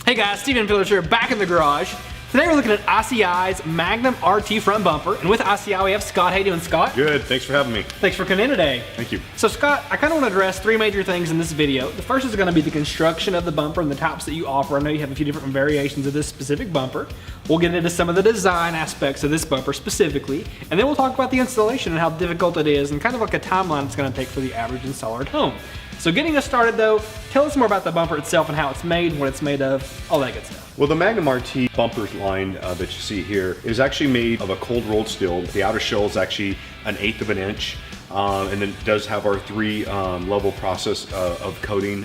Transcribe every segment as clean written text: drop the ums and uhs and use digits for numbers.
Hey guys, Steven Phillips here, back in the garage. Today we're looking at ICI's Magnum RT Front Bumper, and with ICI we have Scott. How you doing, Scott? Good, thanks for having me. Thanks for coming in today. Thank you. So Scott, I kind of want to address three major things in this video. The first is going to be the construction of the bumper and the types that you offer. I know you have a few different variations of this specific bumper. We'll get into some of the design aspects of this bumper specifically, and then we'll talk about the installation and how difficult it is and kind of like a timeline it's going to take for the average installer at home. So getting us started though, tell us more about the bumper itself and how it's made, what it's made of, all that good stuff. Well, the Magnum RT bumper line that you see here is actually made of a cold rolled steel. The outer shell is actually 1/8 of an inch. And then it does have our three level process of coating,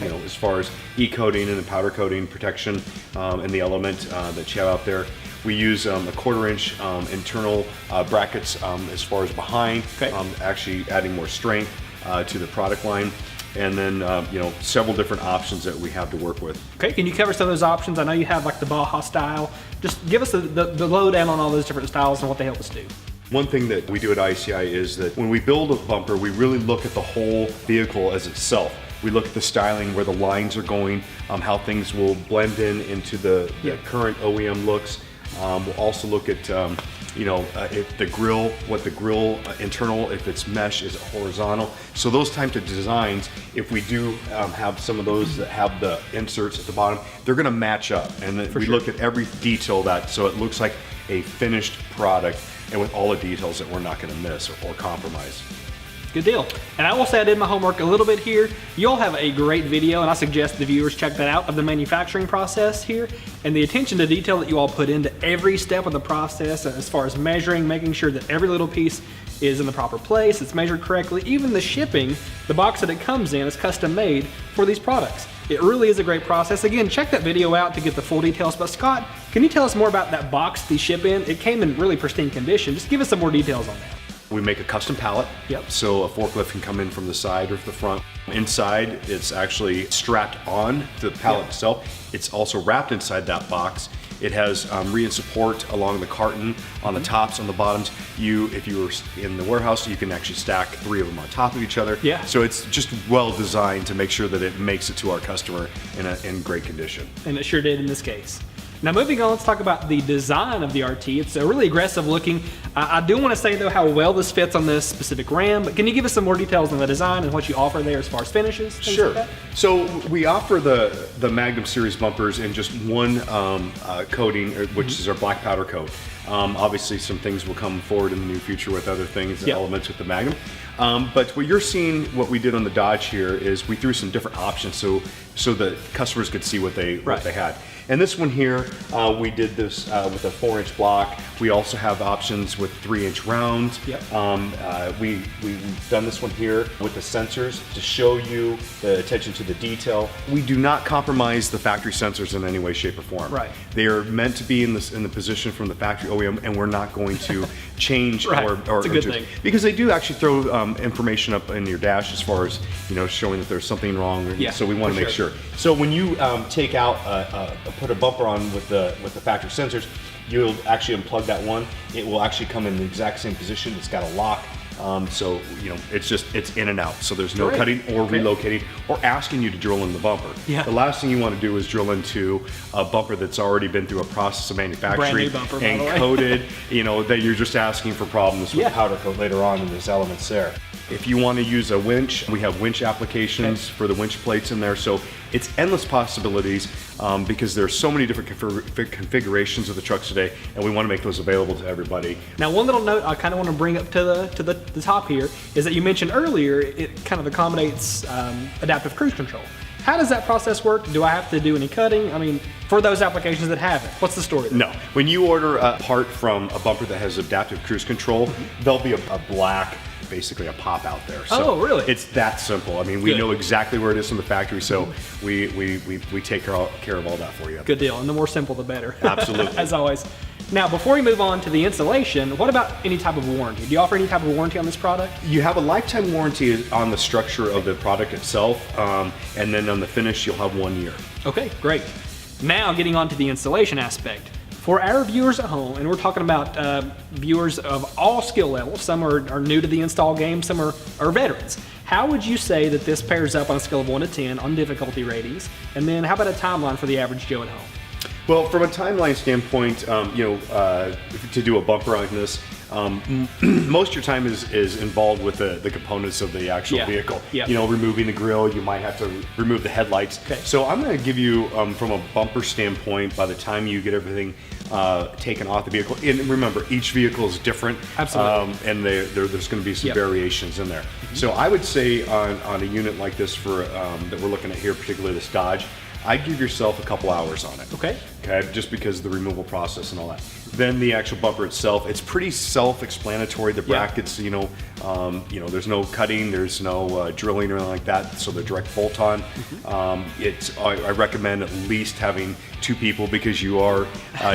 you know, as far as e-coating and the powder coating protection and the element that you have out there. We use a 1/4 inch internal brackets as far as behind, actually adding more strength to the product line. And then, you know, several different options that we have to work with. Okay, can you cover some of those options? I know you have like the Baja style. Just give us the lowdown on all those different styles and what they help us do. One thing that we do at ICI is that when we build a bumper, we really look at the whole vehicle as itself. We look at the styling, where the lines are going, how things will blend into the current OEM looks. We'll also look at you know, if the grill, what the grill internal, if it's mesh, is it horizontal. So those types of designs, if we do have some of those that have the inserts at the bottom, they're gonna match up. And then we look at every detail that, so it looks like a finished product and with all the details that we're not gonna miss or compromise. Good deal. And I will say I did my homework a little bit here. You'll have a great video, and I suggest the viewers check that out, of the manufacturing process here and the attention to detail that you all put into every step of the process as far as measuring, making sure that every little piece is in the proper place, it's measured correctly. Even the shipping, the box that it comes in is custom made for these products. It really is a great process. Again, check that video out to get the full details. But Scott, can you tell us more about that box they ship in? It came in really pristine condition. Just give us some more details on that. We make a custom pallet, so a forklift can come in from the side or the front. Inside, it's actually strapped on to the pallet itself. It's also wrapped inside that box. It has rear support along the carton on the tops, on the bottoms. If you were in the warehouse, you can actually stack 3 of them on top of each other. So it's just well designed to make sure that it makes it to our customer in great condition. And it sure did in this case. Now moving on, let's talk about the design of the RT. It's a really aggressive looking. I do want to say though how well this fits on this specific Ram, but can you give us some more details on the design and what you offer there as far as finishes? Sure. Like so we offer the Magnum series bumpers in just one coating, which is our black powder coat. Obviously some things will come forward in the near future with other things and elements with the Magnum. But what you're seeing, what we did on the Dodge here, is we threw some different options so the customers could see what they had. And this one here, we did this with a 4-inch block. We also have options with 3-inch rounds. We've done this one here with the sensors to show you the attention to the detail. We do not compromise the factory sensors in any way, shape, or form. They are meant to be in the position from the factory OEM, and we're not going to change or it's a good thing. Because they do actually throw information up in your dash as far as, you know, showing that there's something wrong. So we want to make sure. So when you take out put a bumper on with the factory sensors, you'll actually unplug that one. It will actually come in the exact same position. It's got a lock. So, you know, it's in and out. So there's no cutting or relocating or asking you to drill in the bumper. The last thing you want to do is drill into a bumper that's already been through a process of manufacturing bumper, and coated, you know, that you're just asking for problems with powder coat later on in these elements there. If you want to use a winch, we have winch applications for the winch plates in there. So it's endless possibilities because there's so many different configurations of the trucks today, and we want to make those available to everybody. Now, one little note I kind of want to bring up to the top here is that you mentioned earlier it kind of accommodates adaptive cruise control. How does that process work? Do I have to do any cutting? I mean, for those applications that have it, what's the story there? No. When you order a part from a bumper that has adaptive cruise control, there'll be a black, basically a pop out there. So really? It's that simple. I mean, we know exactly where it is from the factory, so we take care of all that for you. Good deal, and the more simple the better. Absolutely. As always. Now, before we move on to the installation, what about any type of warranty? Do you offer any type of warranty on this product? You have a lifetime warranty on the structure of the product itself, and then on the finish, you'll have 1 year. Okay, great. Now, getting on to the installation aspect. For our viewers at home, and we're talking about viewers of all skill levels, some are new to the install game, some are veterans. How would you say that this pairs up on a scale of 1 to 10 on difficulty ratings? And then how about a timeline for the average Joe at home? Well, from a timeline standpoint, to do a bumper like this, most of your time is involved with the components of the actual vehicle. Yeah. Removing the grille, you might have to remove the headlights. Okay. So I'm going to give you, from a bumper standpoint, by the time you get everything taken off the vehicle, and remember, each vehicle is different. Absolutely. And there's going to be some variations in there. So I would say on a unit like this that we're looking at here, particularly this Dodge, I'd give yourself a couple hours on it. Okay. Just because of the removal process and all that. Then the actual bumper itself, it's pretty self-explanatory. The brackets, there's no cutting, there's no drilling or anything like that, so they're direct bolt-on. I recommend at least having 2 people because you are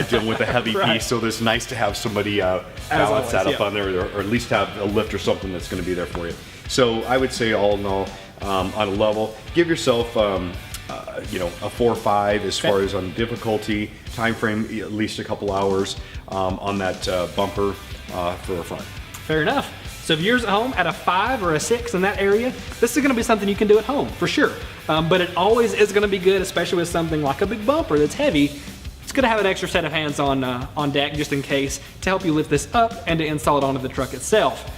dealing with a heavy piece, so it's nice to have somebody balance that up on there, or at least have a lift or something that's going to be there for you. So I would say all in all, on a level, give yourself a 4 or 5 as far as on difficulty, time frame, at least a couple hours on that bumper for a front. Fair enough. So viewers at home, at a 5 or a 6 in that area, this is going to be something you can do at home for sure. But it always is going to be good, especially with something like a big bumper that's heavy. It's good to have an extra set of hands on deck just in case to help you lift this up and to install it onto the truck itself.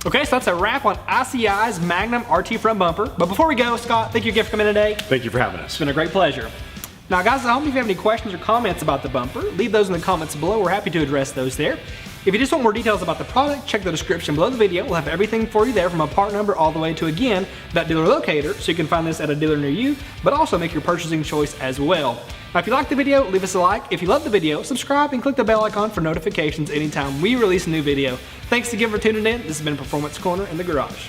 Okay, so that's a wrap on ICI's Magnum RT Front Bumper. But before we go, Scott, thank you again for coming in today. Thank you for having us. It's been a great pleasure. Now, guys at home, if you have any questions or comments about the bumper, leave those in the comments below. We're happy to address those there. If you just want more details about the product, check the description below the video. We'll have everything for you there, from a part number all the way to, again, that dealer locator, so you can find this at a dealer near you, but also make your purchasing choice as well. Now, if you liked the video, leave us a like. If you loved the video, subscribe and click the bell icon for notifications anytime we release a new video. Thanks again for tuning in. This has been Performance Corner in the Garage.